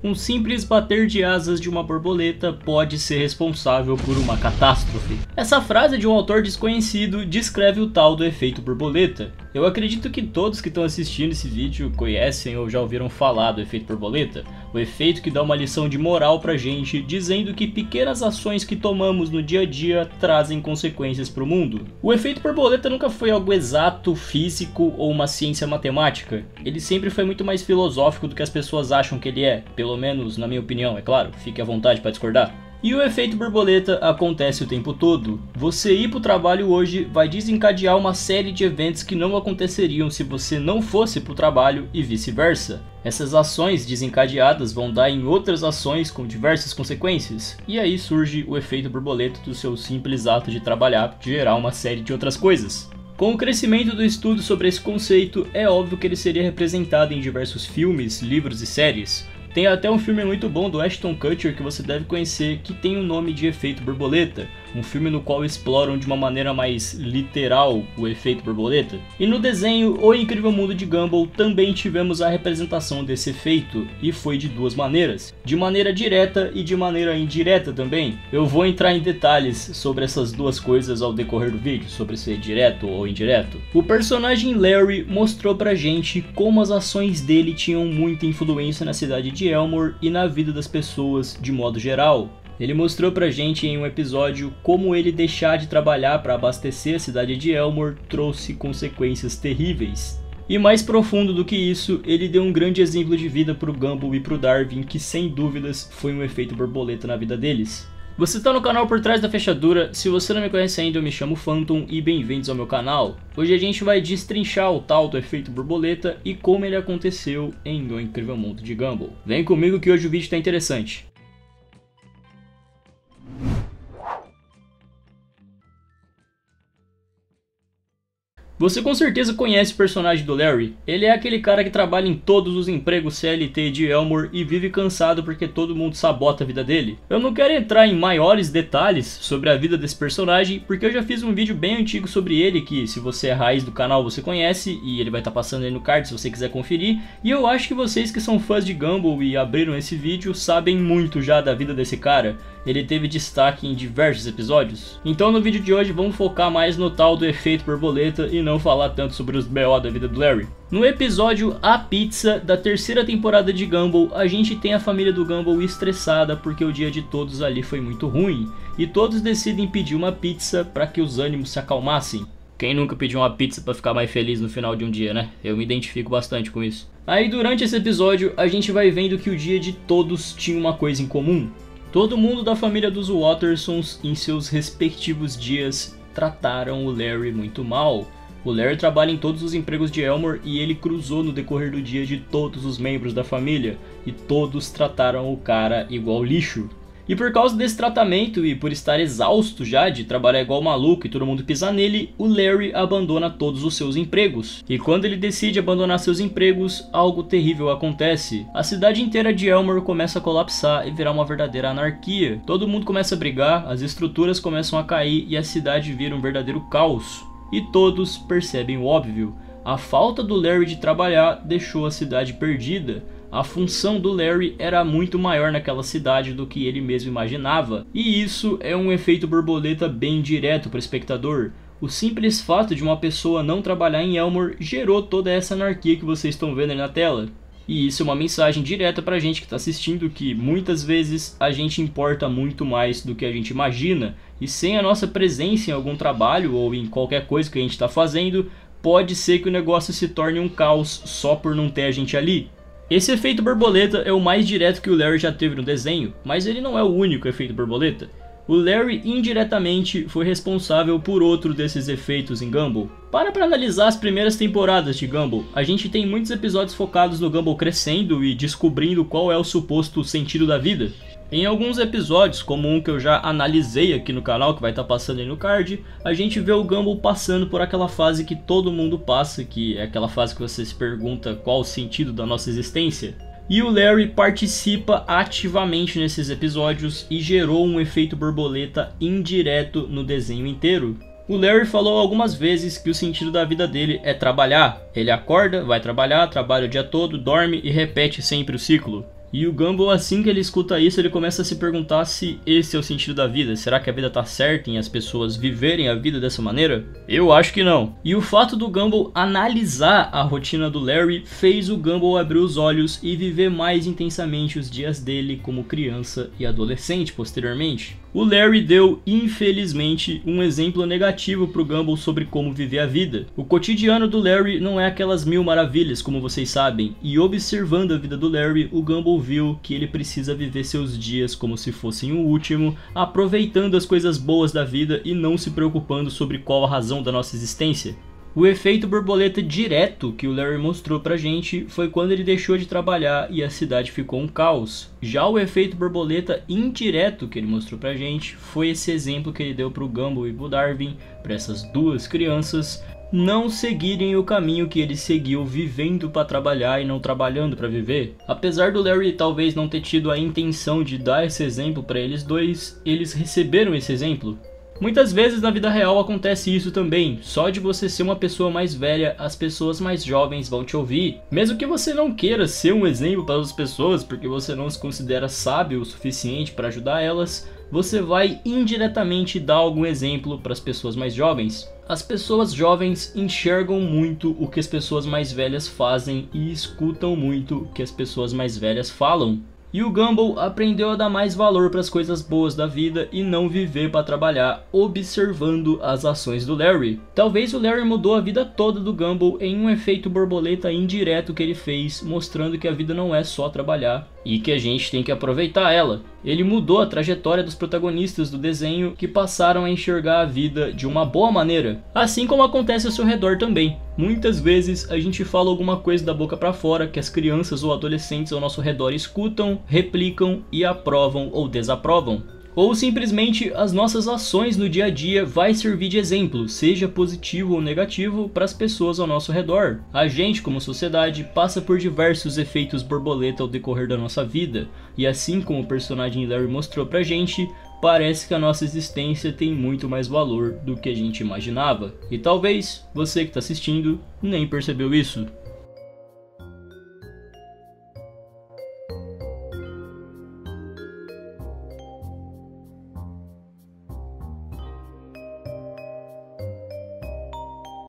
Um simples bater de asas de uma borboleta pode ser responsável por uma catástrofe. Essa frase de um autor desconhecido descreve o tal do efeito borboleta. Eu acredito que todos que estão assistindo esse vídeo conhecem ou já ouviram falar do efeito borboleta, o efeito que dá uma lição de moral pra gente, dizendo que pequenas ações que tomamos no dia a dia trazem consequências pro mundo. O efeito borboleta nunca foi algo exato, físico ou uma ciência matemática. Ele sempre foi muito mais filosófico do que as pessoas acham que ele é, pelo menos na minha opinião, é claro, fique à vontade para discordar. E o efeito borboleta acontece o tempo todo. Você ir para o trabalho hoje vai desencadear uma série de eventos que não aconteceriam se você não fosse para o trabalho e vice-versa. Essas ações desencadeadas vão dar em outras ações com diversas consequências. E aí surge o efeito borboleta do seu simples ato de trabalhar, de gerar uma série de outras coisas. Com o crescimento do estudo sobre esse conceito, é óbvio que ele seria representado em diversos filmes, livros e séries. Tem até um filme muito bom do Ashton Kutcher que você deve conhecer, que tem o nome de Efeito Borboleta, um filme no qual exploram de uma maneira mais literal o efeito borboleta. E no desenho O Incrível Mundo de Gumball também tivemos a representação desse efeito, e foi de duas maneiras, de maneira direta e de maneira indireta também. Eu vou entrar em detalhes sobre essas duas coisas ao decorrer do vídeo, sobre ser direto ou indireto. O personagem Larry mostrou pra gente como as ações dele tinham muita influência na cidade de Elmore e na vida das pessoas de modo geral. Ele mostrou pra gente em um episódio como ele deixar de trabalhar para abastecer a cidade de Elmore trouxe consequências terríveis. E mais profundo do que isso, ele deu um grande exemplo de vida pro Gumball e pro Darwin, que sem dúvidas foi um efeito borboleta na vida deles. Você está no canal Por Trás da Fechadura. Se você não me conhece ainda, eu me chamo Phantom e bem-vindos ao meu canal. Hoje a gente vai destrinchar o tal do efeito borboleta e como ele aconteceu em O Incrível Mundo de Gumball. Vem comigo que hoje o vídeo está interessante. Você com certeza conhece o personagem do Larry. Ele é aquele cara que trabalha em todos os empregos CLT de Elmore e vive cansado porque todo mundo sabota a vida dele. Eu não quero entrar em maiores detalhes sobre a vida desse personagem, porque eu já fiz um vídeo bem antigo sobre ele, que se você é raiz do canal você conhece, e ele vai estar passando aí no card se você quiser conferir. E eu acho que vocês que são fãs de Gumball e abriram esse vídeo sabem muito já da vida desse cara. Ele teve destaque em diversos episódios. Então no vídeo de hoje vamos focar mais no tal do efeito borboleta e não falar tanto sobre os BO da vida do Larry. No episódio A Pizza da terceira temporada de Gumball, a gente tem a família do Gumball estressada porque o dia de todos ali foi muito ruim, e todos decidem pedir uma pizza para que os ânimos se acalmassem. Quem nunca pediu uma pizza para ficar mais feliz no final de um dia, né? Eu me identifico bastante com isso. Aí durante esse episódio a gente vai vendo que o dia de todos tinha uma coisa em comum. Todo mundo da família dos Wattersons, em seus respectivos dias, trataram o Larry muito mal. O Larry trabalha em todos os empregos de Elmore e ele cruzou no decorrer do dia de todos os membros da família, e todos trataram o cara igual lixo. E por causa desse tratamento e por estar exausto já de trabalhar igual maluco e todo mundo pisar nele, o Larry abandona todos os seus empregos. E quando ele decide abandonar seus empregos, algo terrível acontece. A cidade inteira de Elmore começa a colapsar e virar uma verdadeira anarquia. Todo mundo começa a brigar, as estruturas começam a cair e a cidade vira um verdadeiro caos. E todos percebem o óbvio. A falta do Larry de trabalhar deixou a cidade perdida. A função do Larry era muito maior naquela cidade do que ele mesmo imaginava. E isso é um efeito borboleta bem direto para o espectador. O simples fato de uma pessoa não trabalhar em Elmore gerou toda essa anarquia que vocês estão vendo aí na tela. E isso é uma mensagem direta pra gente que está assistindo, que muitas vezes a gente importa muito mais do que a gente imagina. E sem a nossa presença em algum trabalho ou em qualquer coisa que a gente está fazendo, pode ser que o negócio se torne um caos só por não ter a gente ali. Esse efeito borboleta é o mais direto que o Larry já teve no desenho, mas ele não é o único efeito borboleta. O Larry indiretamente foi responsável por outro desses efeitos em Gumball. Para analisar as primeiras temporadas de Gumball, a gente tem muitos episódios focados no Gumball crescendo e descobrindo qual é o suposto sentido da vida. Em alguns episódios, como um que eu já analisei aqui no canal, que vai estar passando aí no card, a gente vê o Gumball passando por aquela fase que todo mundo passa, que é aquela fase que você se pergunta qual o sentido da nossa existência. E o Larry participa ativamente nesses episódios e gerou um efeito borboleta indireto no desenho inteiro. O Larry falou algumas vezes que o sentido da vida dele é trabalhar. Ele acorda, vai trabalhar, trabalha o dia todo, dorme e repete sempre o ciclo. E o Gumball, assim que ele escuta isso, ele começa a se perguntar se esse é o sentido da vida. Será que a vida tá certa em as pessoas viverem a vida dessa maneira? Eu acho que não. E o fato do Gumball analisar a rotina do Larry fez o Gumball abrir os olhos e viver mais intensamente os dias dele como criança e adolescente posteriormente. O Larry deu, infelizmente, um exemplo negativo pro Gumball sobre como viver a vida. O cotidiano do Larry não é aquelas mil maravilhas, como vocês sabem, e observando a vida do Larry, o Gumball viu que ele precisa viver seus dias como se fossem o último, aproveitando as coisas boas da vida e não se preocupando sobre qual a razão da nossa existência. O efeito borboleta direto que o Larry mostrou pra gente foi quando ele deixou de trabalhar e a cidade ficou um caos. Já o efeito borboleta indireto que ele mostrou pra gente foi esse exemplo que ele deu pro Gumball e pro Darwin, para essas duas crianças não seguirem o caminho que ele seguiu, vivendo para trabalhar e não trabalhando para viver. Apesar do Larry talvez não ter tido a intenção de dar esse exemplo para eles dois, eles receberam esse exemplo. Muitas vezes na vida real acontece isso também. Só de você ser uma pessoa mais velha, as pessoas mais jovens vão te ouvir. Mesmo que você não queira ser um exemplo para as pessoas, porque você não se considera sábio o suficiente para ajudar elas, você vai indiretamente dar algum exemplo para as pessoas mais jovens. As pessoas jovens enxergam muito o que as pessoas mais velhas fazem e escutam muito o que as pessoas mais velhas falam. E o Gumball aprendeu a dar mais valor para as coisas boas da vida e não viver para trabalhar, observando as ações do Larry. Talvez o Larry mudou a vida toda do Gumball em um efeito borboleta indireto que ele fez, mostrando que a vida não é só trabalhar e que a gente tem que aproveitar ela. Ele mudou a trajetória dos protagonistas do desenho, que passaram a enxergar a vida de uma boa maneira, assim como acontece ao seu redor também. Muitas vezes a gente fala alguma coisa da boca para fora que as crianças ou adolescentes ao nosso redor escutam, replicam e aprovam ou desaprovam. Ou simplesmente as nossas ações no dia a dia vai servir de exemplo, seja positivo ou negativo, para as pessoas ao nosso redor. A gente, como sociedade, passa por diversos efeitos borboleta ao decorrer da nossa vida, e assim como o personagem Larry mostrou pra gente, parece que a nossa existência tem muito mais valor do que a gente imaginava. E talvez você que está assistindo nem percebeu isso.